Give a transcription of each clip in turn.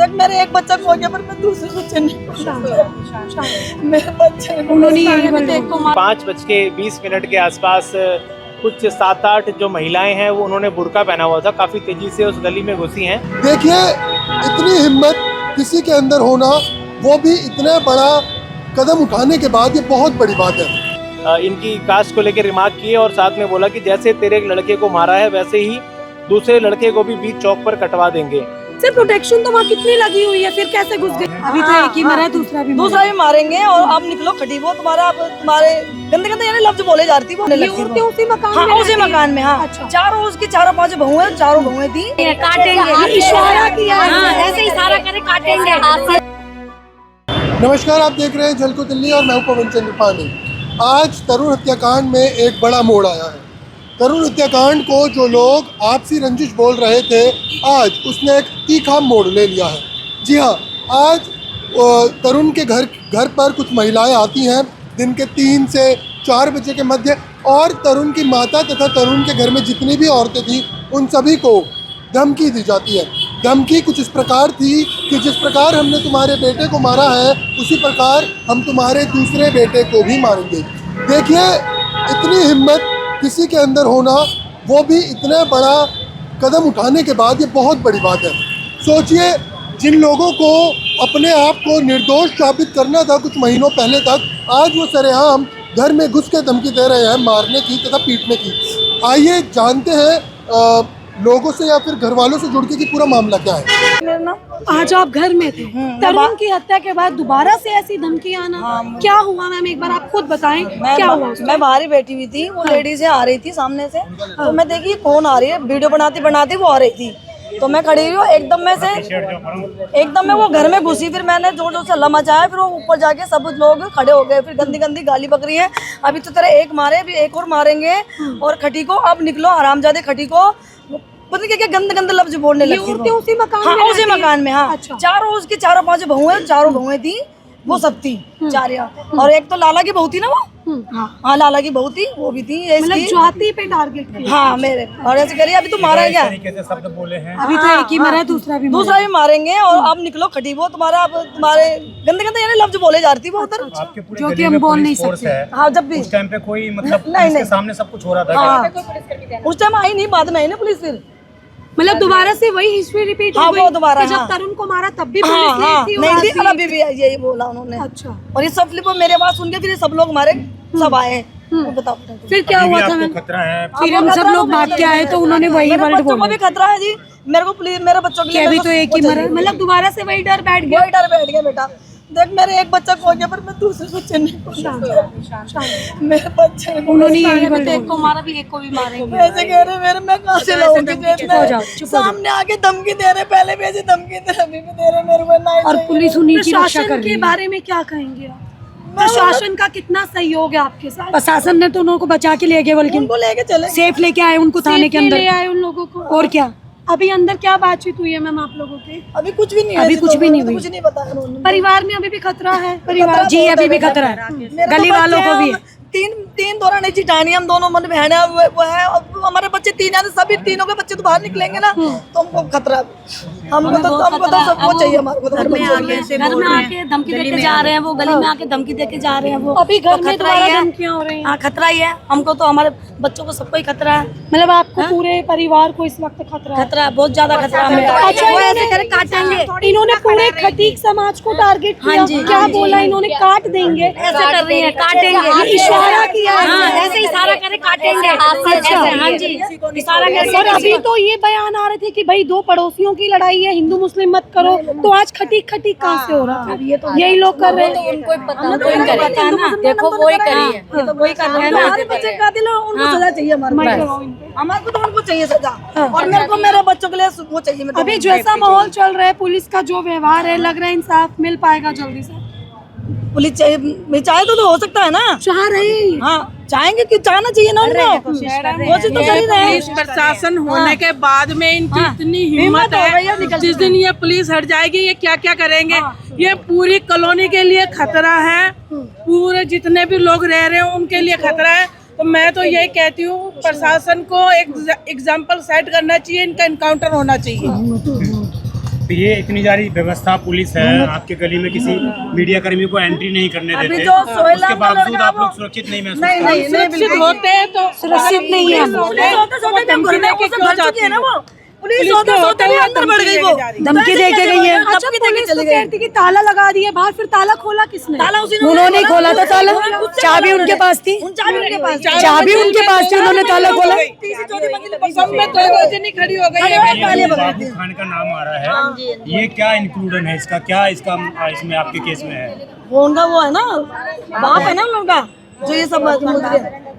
देख मेरे एक बच्चा खो गया पर मैं दूसरे बच्चे नहीं मेरे बच्चे उन्होंने यही 5:20 के आसपास कुछ 7-8 जो महिलाएं हैं वो उन्होंने बुर्का पहना हुआ था, काफी तेजी से उस गली में घुसी हैं। देखिए इतनी हिम्मत किसी के अंदर होना, वो भी इतना बड़ा कदम उठाने के बाद, ये बहुत बड़ी बात है। इनकी कास्ट को लेकर रिमार्क किए और साथ में बोला कि जैसे तेरे एक लड़के को मारा है वैसे ही दूसरे लड़के को भी बीच चौक पर कटवा देंगे। सर प्रोटेक्शन तो वहाँ कितनी लगी हुई है, फिर कैसे घुस गए? अभी तो एक ही मरा है, दूसरा भी मारेंगे और अब निकलो खटी वो तुम्हारे गंदे गंदे यानी लफ्ज बोले जा रही थी। औरतें उसी मकान में, उसी मकान में। हाँ अच्छा। चारों उसकी 4-5 बहुएं, चारों बहुएं थी। काटेंगे, इशारा किया, ऐसे इशारा करे काटेंगे। नमस्कार, आप देख रहे हैं झलको दिल्ली और मैं हूं पवन चंद्र पानी। आज तरुण हत्याकांड में एक बड़ा मोड़ आया है। तरुण हत्याकांड को जो लोग आपसी रंजिश बोल रहे थे, आज उसने एक तीखा मोड़ ले लिया है। जी हाँ, आज तरुण के घर पर कुछ महिलाएं आती हैं दिन के 3 से 4 बजे के मध्य, और तरुण की माता तथा तरुण के घर में जितनी भी औरतें थी उन सभी को धमकी दी जाती है। धमकी कुछ इस प्रकार थी कि जिस प्रकार हमने तुम्हारे बेटे को मारा है उसी प्रकार हम तुम्हारे दूसरे बेटे को भी मारेंगे। देखिए इतनी हिम्मत किसी के अंदर होना, वो भी इतना बड़ा कदम उठाने के बाद, ये बहुत बड़ी बात है। सोचिए जिन लोगों को अपने आप को निर्दोष साबित करना था कुछ महीनों पहले तक, आज वो सरेआम घर में घुस के धमकी दे रहे हैं मारने की तथा पीटने की। आइए जानते हैं लोगों से या फिर घर वालों से जुड़ के कि पूरा मामला क्या है। मेरा नाम, आज आप घर में थे, तरुण की हत्या के बाद दोबारा से ऐसी धमकी आना, क्या हुआ मैम? एक बार आप खुद बताएं क्या हुआ? मैं बाहर ही बैठी हुई थी, वो लेडीज आ रही थी सामने से, तो मैं देखी कौन आ रही है, वीडियो बनाती वो आ रही थी, तो मैं खड़ी हुई, एकदम में वो घर में घुसी। फिर मैंने जोर से हल्ला मचाया, फिर वो ऊपर जाके सब लोग खड़े हो गए। फिर गंदी गाली बक रही है, अभी तो तेरे एक मारे, अभी एक और मारेंगे, और खटी को अब निकलो, हरामजादे खटी को पता नहीं क्या गंदे लफ्ज बोलने लगी। औरतें उसी मकान में, उसी मकान में। हाँ अच्छा। चारों उसकी 4-5 बहुएं, चारों बहुएं थी, वो सब थी 4। और एक तो लाला की बहू थी ना वो, हाँ लाला की बहू थी, वो भी थी। मतलब जाति पे टारगेट किया। हाँ मेरे, और ऐसे करिए अभी तो मारा क्या, शब्द बोले हैं। अभी तो एक ही मरा है, दूसरा भी मारेंगे और अब निकलो खटी वो तुम्हारे गंदे यानी लफ्ज बोले जा रही थी वो उधर, जो कि हम बोल नहीं सकते। हाँ जब भी उस टाइम पे कोई मतलब नहीं सामने सब कुछ हो रहा था। उस टाइम आई नहीं, बाद में आई ना पुलिस। फिर मतलब दोबारा से वही हिस्ट्री रिपीट हो गई। वो दोबारा जब तरुण को मारा तब भी पुलिस थी, नहीं थी, अभी भी यही बोला उन्होंने। अच्छा। और ये सब फिर मेरे आवाज सुन के फिर सब लोग मारे, सब आए। बताओ फिर क्या हुआ था? खतरा है, फिर हम सब लोग भाग के आए तो उन्होंने वही वर्ड बोला। भी खतरा है जी मेरे को, प्लीज मेरे बच्चों के लिए। अभी तो एक ही मरा, मतलब दोबारा से वही डर बैठ गया। बेटा। देख मेरे एक बच्चा खो गया पर मैं दूसरे बच्चे नहीं, मेरे बच्चे उन्होंने यही बोला, एक को मारा भी, एक को भी मारेंगे। ऐसे कह रहे मेरे, मैं कहाँ से लाऊंगी? सामने आके धमकी दे रहे, पहले भी ऐसे धमकी दे रहे, अभी भी दे रहे मेरे को। और पुलिस उन्हीं की रक्षा कर रही है। के बारे में क्या कहेंगे आप? प्रशासन का कितना सहयोग है आपके साथ? प्रशासन ने तो उनको बचा के ले गए, बल्कि उनको लेके चले, सेफ लेके आए, उनको थाने के अंदर ले आए उन लोगों को। और क्या अभी अंदर क्या बातचीत हुई है मैम आप लोगों के? अभी कुछ भी नहीं, अभी कुछ भी नहीं हुई। कुछ नहीं पता। परिवार में अभी भी खतरा है? परिवार जी अभी भी खतरा है, गली वालों को भी। तीन दौरान नहीं चिटानी, हम दोनों मन बहन है, वो है। हमारे बच्चे 3 हैं, सभी तीनों के बच्चे तो बाहर निकलेंगे ना, तो हमको खतरा। हमको तो सबको चाहिए, हमारे को तो घर में आके धमकी देके जा रहे हैं, वो गली में आके धमकी देके जा रहे हैं, वो अभी घर में दोबारा धमकियां हो रही हैं। हाँ खतरा ही है, हमको तो हमारे बच्चों को सबको ही खतरा है। मतलब आपको पूरे परिवार को इस वक्त खतरा है? खतरा बहुत ज्यादा खतरा है। अच्छा, ऐसे करे काटेंगे, इन्होंने पूरे खटीक समाज को टारगेट किया। क्या बोला इन्होंने? काट देंगे, ऐसे कर रही है, काटेंगे, इशारा किया। ऐसे इशारा करे काटेंगे। हाँ जी, इशारा करे। और अभी तो ये बयान आ रहे थे कि भाई 2 पड़ोसियों की लड़ाई है, हिंदू मुस्लिम मत करो, तो आज खटीक कहाँ से हो रहा है? यही लोग कर रहे हैं। उनको पता है ना, देखो वो ही करी है, ये तो वही कर रहे हैं ना। हमारे बच्चे कातिल हैं, उनको सजा चाहिए। हमारे को तो उनको चाहिए सजा, और मेरे को मेरे बच्चों के लिए वो चाहिए। अभी जैसा माहौल चल रहा है, पुलिस का जो व्यवहार है, लग रहा है इंसाफ मिल पाएगा जल्दी से? पुलिस चाहे तो हो सकता है ना, चाह रहे। हाँ चाहेंगे, क्यों चाहना चाहिए ना उनको, कोशिश तो कर ही रहे हैं। प्रशासन होने के बाद में इनकी इतनी हिम्मत है, जिस दिन ये पुलिस हट जाएगी ये क्या क्या करेंगे। ये पूरी कॉलोनी के लिए खतरा है, पूरे जितने भी लोग रह रहे हैं उनके लिए खतरा है। तो मैं तो यही कहती हूँ, प्रशासन को एक एग्जाम्पल सेट करना चाहिए, इनका इनकाउंटर होना चाहिए। तो ये इतनी सारी व्यवस्था पुलिस है, आपके गली में किसी मीडिया कर्मी को एंट्री नहीं करने अभी देते, जो सोहेल उसके नाम का बावजूद लड़का आप वो- लोग सुरक्षित नहीं महसूस नहीं करते? नहीं नहीं सुरक्षित बिल्कुल होते हैं तो सुरक्षित नहीं है हम। पुलिस होते सोते भी घर में लेके उसे क्यों भर चुकी है ना वो पुलिस होते तो सोते भी होता अंदर बढ़ गई वो धमकी दे के गई है। अच्छा अच्छा पुलिस दे पुलिस के तो चली गई कहती कि ताला लगा दिए बाहर, फिर ताला खोला किसने? ताला उसी ने उन्होंने ही खोला था ताला, चाबी उनके पास थी, चाबी उनके पास चाबी उनके पास थी, उन्होंने ताला खोला। तीसरी चौथी मंजिल पे सब में 2 रजनी खड़ी हो गई है। पहले बगल बाबू खान का नाम आ रहा है, ये क्या इंक्लूडन है इसका, क्या इसका इसमें आपके केस में है? वो उनका वो है ना बाप है ना उनका जो ये सब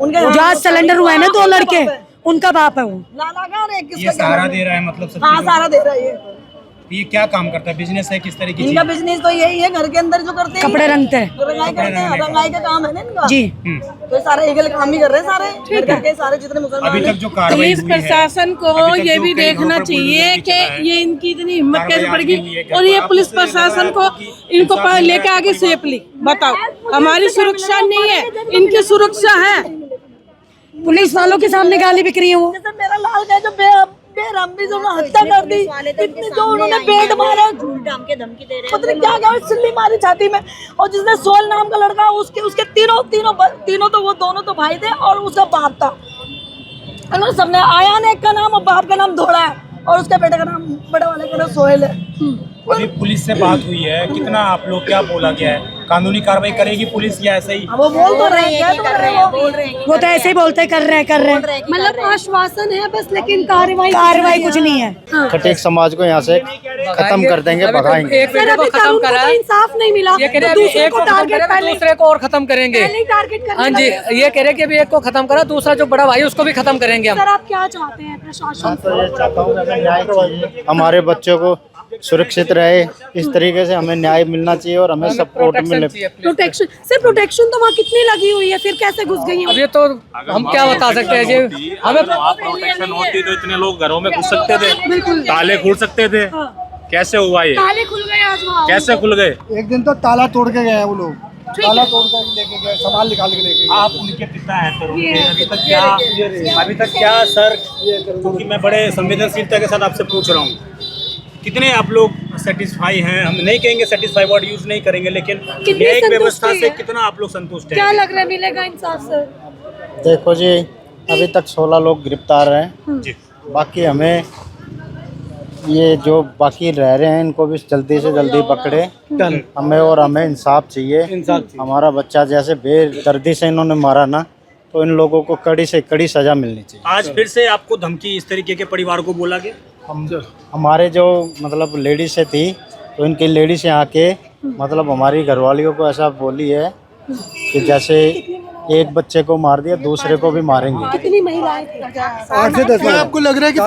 उनके जो आज सिलेंडर हुआ है ना 2 लड़के, उनका बाप है वो। लाला का और एक ये किसका सहारा दे रहा है मतलब सब हाँ चीजों सारा दे रहा है ये को? ये क्या काम करता है, बिजनेस है, किस तरह की इनका चीज? बिजनेस तो यही है घर के अंदर जो करते हैं कपड़े रंगते हैं रंगाई करते हैं रंगाई का काम है ना इनका जी। तो ये सारे ईगल काम ही कर रहे हैं सारे घर के सारे जितने मुसलमान अभी हैं। तक जो कार्रवाई पुलिस हुई है, प्रशासन को अभी तक ये जो भी कई देखना घरों पर चाहिए बुलडोजर कि चला है, ये इनकी इतनी हिम्मत कैसे कार्रवाई पड़ आज नहीं हुई है गई क्या? और ये तो पुलिस आपको लग रहा है प्रशासन को कि इनको इंसाफ मिल लेके रहा है आगे परिवार सेफली बताओ, हमारी सुरक्षा नहीं है, इनकी सुरक्षा है। पुलिस वालों के सामने गाली बिक रही है वो। जैसे मेरा लाल का जो बेरहमी से उन्होंने हत्या कर दी, इतनी जो उन्होंने बेट मारा पता नहीं क्या क्या सिल्ली मारी छाती में। और जिसने सोहेल नाम का लड़का उसके तीनों तो वो दोनों तो भाई थे और उसका बाप था। उन्होंने सबने आया ने एक का नाम और बाप का नाम धोड़ा है और उसके बेटे का नाम बड़े वाले का नाम सोहेल है। अभी पुलिस से बात हुई है, कितना आप लोग क्या बोला गया है, कानूनी कार्रवाई करेगी पुलिस या ऐसे ही? अब वो बोल तो रहे हैं क्या कर रहे हैं वो तो ऐसे ही बोलते कर रहे हैं मतलब आश्वासन है बस, लेकिन कार्रवाई कुछ नहीं है। खटीक समाज को यहाँ से खत्म कर देंगे, भगाएंगे। सर अभी तरुण को तो इंसाफ नहीं मिला, ये कह रहे तो हैं दूसरे एक को को खत्म टारगेट करा, पहले दूसरे को और खत्म करेंगे। ही टारगेट करने हाँ जी, लगे। ये कह रहे हैं कि अभी एक को खत्म करा, दूसरा जो बड़ा भाई है उसको भी खत्म करेंगे हम। सर आप क्या चाहते हैं प्रशासन तो ये चाहता हूँ कि हमें न्याय चाहिए, हमारे बच्चों को सुरक्षित रहे, इस तरीके से हमें न्याय मिलना चाहिए और हमें सपोर्ट मिले। प्रोटेक्शन सर, प्रोटेक्शन तो वहाँ कितनी लगी हुई है, फिर कैसे घुस गई अब ये तो हम क्या बता सकते हैं जी, हमें प्रोटेक्शन होती तो इतने लोग घरों में घुस सकते थे, ताले खुल सकते थे। कैसे हुआ ये, ताले खुल गए आज वहाँ। कैसे खुल गए? एक दिन तो ताला तोड़ के गए वो लोग, ताला तोड़ के लेके गए, सामान निकाल के लेके गए। आप उनके पिता हैं तरुण के, अभी तक क्या सर, क्योंकि मैं बड़े संवेदनशीलता के साथ आपसे पूछ रहा हूँ, कितने आप लोग सेटिस्फाई हैं? हम नहीं कहेंगे सेटिस्फाई वर्ड यूज नहीं करेंगे, लेकिन कितनी न्यायिक व्यवस्था संतुष्टि से है? कितना आप लोग संतुष्ट क्या हैं? लग रहा है मिलेगा इंसाफ सर? देखो जी, अभी तक 16 लोग गिरफ्तार हैं, जी। बाकी हमें ये जो बाकी रह रहे हैं इनको भी जल्दी से जल्दी पकड़े हमें इंसाफ चाहिए। हमारा बच्चा जैसे बेदर्दी से इन्होंने मारा ना, तो इन लोगों को कड़ी से कड़ी सजा मिलनी चाहिए। आज फिर से आपको धमकी इस तरीके के परिवार को बोला गया? हमारे जो मतलब लेडीज से थी, तो इनकी लेडीज यहाँ के मतलब हमारी घरवालियों को ऐसा बोली है कि जैसे एक बच्चे को मार दिया दूसरे को भी मारेंगे। कितनी महिलाएं थी? 8 से 10। आपको लग रहा है कि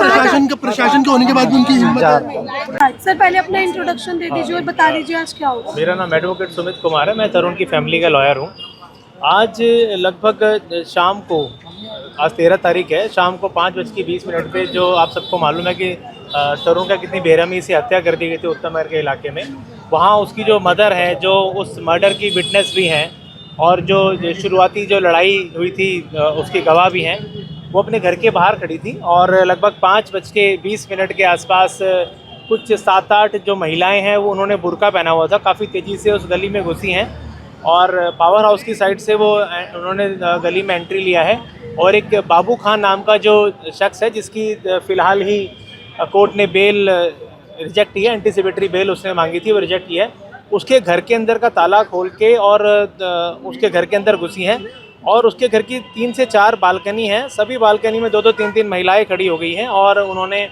प्रशासन के होने के बाद भी उनकी हिम्मत है? सर पहले अपना इंट्रोडक्शन दे दीजिए और बता दीजिए आज क्या हुआ। मेरा नाम एडवोकेट सुमित कुमार है, मैं तरुण की फैमिली का लॉयर हूँ। आज लगभग शाम को, आज 13 तारीख है, शाम को 5:20 पे जो आप सबको मालूम है कि तरुण का कितनी बेरहमी से हत्या कर दी गई थी उत्तम नगर के इलाके में। वहाँ उसकी जो मदर है, जो उस मर्डर की विटनेस भी हैं और जो शुरुआती जो लड़ाई हुई थी उसकी गवाह भी हैं, वो अपने घर के बाहर खड़ी थी और लगभग 5:20 के आसपास कुछ 7-8 जो महिलाएं हैं वो उन्होंने बुर्का पहना हुआ था, काफ़ी तेज़ी से उस गली में घुसी हैं और पावर हाउस की साइड से वो उन्होंने गली में एंट्री लिया है। और एक बाबू खान नाम का जो शख्स है, जिसकी फ़िलहाल ही कोर्ट ने बेल रिजेक्ट की है, एंटीसिपेटरी बेल उसने मांगी थी, वो रिजेक्ट की है। उसके घर के अंदर का ताला खोल के और उसके घर के अंदर घुसी हैं और उसके घर की 3 से 4 बालकनी हैं, सभी बालकनी में 2-2 3-3 महिलाएं खड़ी हो गई हैं और उन्होंने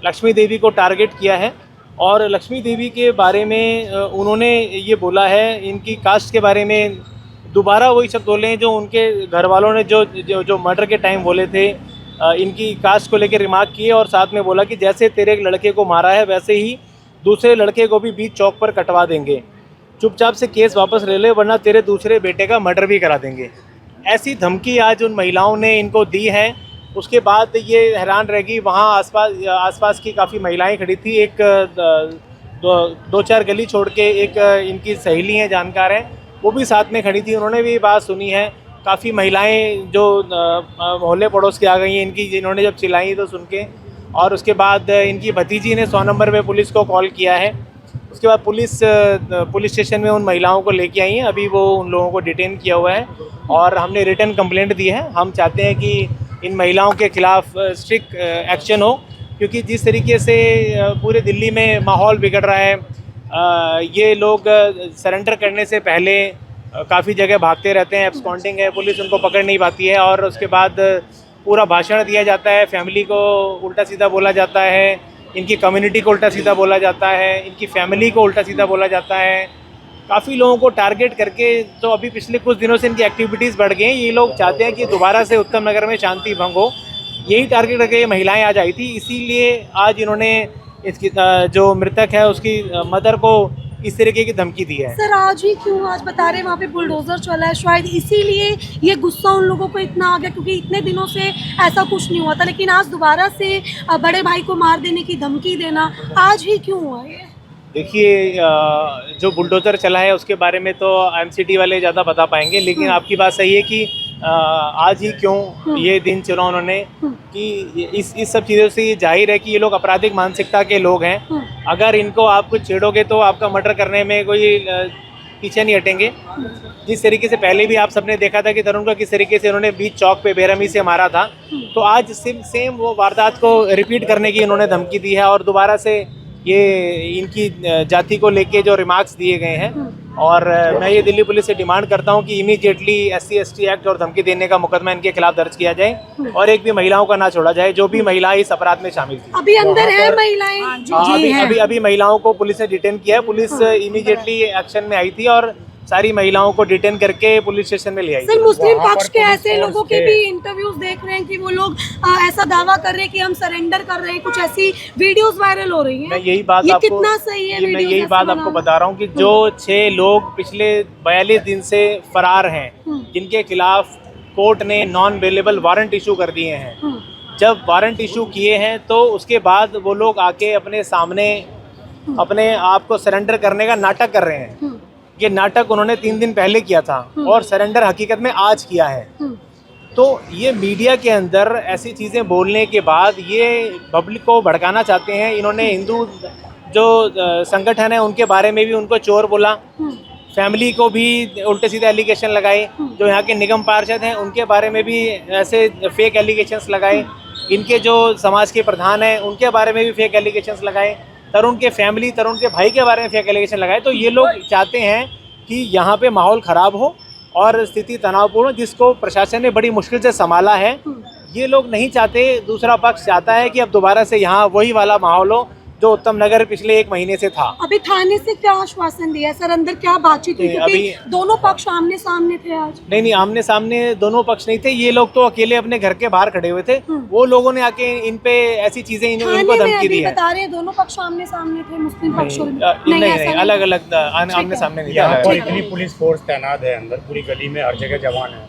लक्ष्मी देवी को टारगेट किया है। और लक्ष्मी देवी के बारे में उन्होंने ये बोला है, इनकी कास्ट के बारे में दोबारा वही शब्द बोले हैं जो उनके घर वालों ने जो मर्डर के टाइम बोले थे, इनकी कास्ट को लेकर रिमार्क किए और साथ में बोला कि जैसे तेरे एक लड़के को मारा है वैसे ही दूसरे लड़के को भी बीच चौक पर कटवा देंगे, चुपचाप से केस वापस ले ले वरना तेरे दूसरे बेटे का मर्डर भी करा देंगे। ऐसी धमकी आज उन महिलाओं ने इनको दी है। उसके बाद ये हैरान रहेगी, वहाँ आसपास की काफ़ी महिलाएं खड़ी थी, एक 2-4 गली छोड़ के एक इनकी सहेली हैं, जानकार हैं, वो भी साथ में खड़ी थी, उन्होंने भी बात सुनी है। काफ़ी महिलाएं जो मोहल्ले पड़ोस के आ गई हैं इनकी, जिन्होंने जब चिल्लाई तो सुन के और उसके बाद इनकी भतीजी ने 100 नंबर पे पुलिस को कॉल किया है। उसके बाद पुलिस स्टेशन में उन महिलाओं को लेके आई हैं। अभी वो उन लोगों को डिटेन किया हुआ है और हमने रिटन कंप्लेंट दी है। हम चाहते हैं कि इन महिलाओं के खिलाफ स्ट्रिक्ट एक्शन हो, क्योंकि जिस तरीके से पूरे दिल्ली में माहौल बिगड़ रहा है, ये लोग सरेंडर करने से पहले काफ़ी जगह भागते रहते हैं, एब्सकॉन्डिंग है, पुलिस उनको पकड़ नहीं पाती है और उसके बाद पूरा भाषण दिया जाता है, फैमिली को उल्टा सीधा बोला जाता है, इनकी कम्युनिटी को उल्टा सीधा बोला जाता है, इनकी फैमिली को उल्टा सीधा बोला जाता है। काफ़ी लोगों को टारगेट करके तो अभी पिछले कुछ दिनों से इनकी एक्टिविटीज़ बढ़ गई हैं। ये लोग चाहते हैं कि दोबारा से उत्तम नगर में शांति भंग हो, यही टारगेट करके ये महिलाएं आज आई थी। इसीलिए आज इन्होंने इसकी जो मृतक है उसकी मदर को इस तरीके की धमकी दी है। सर आज ही क्यों, आज बता रहे वहाँ पे बुलडोजर चला है, शायद इसीलिए ये गुस्सा उन लोगों को इतना आ गया, क्योंकि इतने दिनों से ऐसा कुछ नहीं हुआ था, लेकिन आज दोबारा से बड़े भाई को मार देने की धमकी देना आज ही क्यों हुआ ये? देखिए, जो बुलडोज़र चला है उसके बारे में तो एमसीटी वाले ज़्यादा बता पाएंगे, लेकिन आपकी बात सही है कि आज ही क्यों ये दिन चुना उन्होंने, कि इस सब चीज़ों से ये जाहिर है कि ये लोग आपराधिक मानसिकता के लोग हैं। अगर इनको आप कुछ छेड़ोगे तो आपका मर्डर करने में कोई पीछे नहीं हटेंगे। जिस तरीके से पहले भी आप सबने देखा था कि तरुण को किस तरीके से उन्होंने बीच चौक पे बेरहमी से मारा था, तो आज सेम वो वारदात को रिपीट करने की इन्होंने धमकी दी है और दोबारा से ये इनकी जाति को लेके जो रिमार्क्स दिए गए हैं। और मैं ये दिल्ली पुलिस से डिमांड करता हूं कि इमीडिएटली SC/ST एक्ट और धमकी देने का मुकदमा इनके खिलाफ दर्ज किया जाए और एक भी महिलाओं का ना छोड़ा जाए जो भी महिला इस अपराध में शामिल थी। अभी अंदर है महिलाएं? अभी महिलाओं को पुलिस ने डिटेन किया है। पुलिस इमीडिएटली एक्शन में आई थी और सारी महिलाओं को डिटेन करके पुलिस स्टेशन में ले आई। सर मुस्लिम पक्ष के ऐसे लोगों के भी इंटरव्यूज देख रहे हैं कि वो लोग ऐसा दावा कर रहे हैं कि हम सरेंडर कर रहे हैं, कुछ ऐसी वीडियोस वायरल हो रही हैं। मैं यही बात आपको कितना सही है, मैं यही बात आपको बता रहा हूँ कि जो 6 लोग पिछले 42 दिन से फरार हैं, जिनके खिलाफ कोर्ट ने नॉन बेलेबल वारंट इशू कर दिए हैं, जब वारंट इशू किए हैं तो उसके बाद वो लोग आके अपने सामने अपने आप को सरेंडर करने का नाटक कर रहे हैं। ये नाटक उन्होंने 3 दिन पहले किया था और सरेंडर हकीकत में आज किया है। तो ये मीडिया के अंदर ऐसी चीज़ें बोलने के बाद ये पब्लिक को भड़काना चाहते हैं। इन्होंने हिंदू जो संगठन है उनके बारे में भी उनको चोर बोला, फैमिली को भी उल्टे सीधे एलिगेशन लगाए, जो यहाँ के निगम पार्षद हैं उनके बारे में भी ऐसे फेक एलिगेशंस लगाए, इनके जो समाज के प्रधान हैं उनके बारे में भी फेक एलिगेशंस लगाए, तरुण के फैमिली, तरुण के भाई के बारे में फेक एलिगेशन लगाए। तो ये लोग चाहते हैं कि यहाँ पे माहौल ख़राब हो और स्थिति तनावपूर्ण, जिसको प्रशासन ने बड़ी मुश्किल से संभाला है। ये लोग नहीं चाहते, दूसरा पक्ष चाहता है कि अब दोबारा से यहाँ वही वाला माहौल हो जो उत्तम नगर पिछले 1 महीने से था। अभी थाने से क्या आश्वासन दिया सर, अंदर क्या बातचीत हुई? क्योंकि दोनों पक्ष आमने सामने थे आज। नहीं, आमने सामने दोनों पक्ष नहीं थे। ये लोग तो अकेले अपने घर के बाहर खड़े हुए थे। वो लोगों ने आके इन पे ऐसी चीजें इनको धमकी दी है। बता रहे हैं दोनों पक्ष आमने सामने थे, मुस्लिम पक्ष नहीं, अलग अलग आमने सामने नहीं। यहाँ पर इतनी पुलिस फोर्स तैनात है, अंदर पूरी गली में हर जगह जवान है,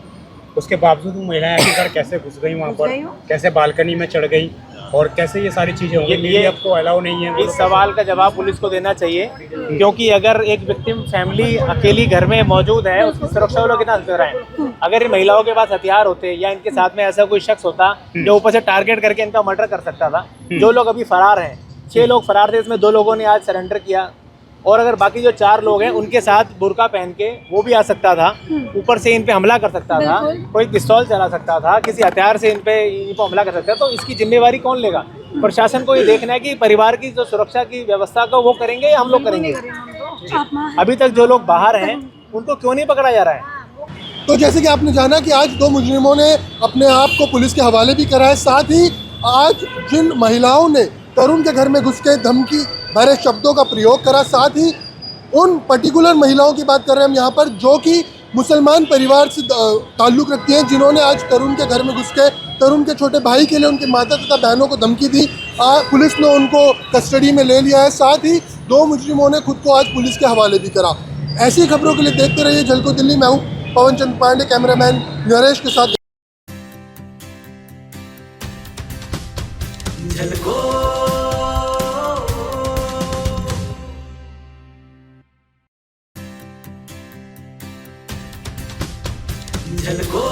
उसके बावजूद वो महिलाएं आखिर कैसे घुस गई वहाँ पर, कैसे बालकनी में चढ़ गई और कैसे ये सारी चीजें होंगी? ये अब तो अलाउ नहीं है। इस सवाल का जवाब पुलिस को देना चाहिए, क्योंकि अगर एक विक्टिम फैमिली अकेली घर में मौजूद है, उसकी सुरक्षा वो लोग कितना कर रहे हैं। अगर इन महिलाओं के पास हथियार होते या इनके साथ में ऐसा कोई शख्स होता जो ऊपर से टारगेट करके इनका मर्डर कर सकता था। जो लोग अभी फरार हैं, 6 लोग फरार थे, इसमें 2 लोगों ने आज सरेंडर किया और अगर बाकी जो 4 लोग हैं उनके साथ बुर्का पहन के वो भी आ सकता था, ऊपर से इन पे हमला कर सकता था, कोई पिस्तौल चला सकता था, किसी हथियार से इनको हमला कर सकता था। तो इसकी जिम्मेवारी कौन लेगा? प्रशासन को ये देखना है कि परिवार की जो सुरक्षा की व्यवस्था को वो करेंगे या हम लोग करेंगे। अभी तक जो लोग बाहर हैं उनको क्यों नहीं पकड़ा जा रहा है? तो जैसे कि आपने जाना कि आज 2 मुजरिमों ने अपने आप को पुलिस के हवाले भी करा है, साथ ही आज जिन महिलाओं ने तरुण के घर में घुस के धमकी भरे शब्दों का प्रयोग करा, साथ ही उन पर्टिकुलर महिलाओं की बात कर रहे हैं हम यहाँ पर जो कि मुसलमान परिवार से ताल्लुक़ रखती हैं, जिन्होंने आज तरुण के घर में घुस के तरुण के छोटे भाई के लिए उनके माता तथा बहनों को धमकी दी। पुलिस ने उनको कस्टडी में ले लिया है, साथ ही 2 मुजरिमों ने खुद को आज पुलिस के हवाले भी करा। ऐसी खबरों के लिए देखते रहिए झलको दिल्ली। मैं हूँ पवन चंद्र पांडे, कैमरामैन नरेश के साथ। झलको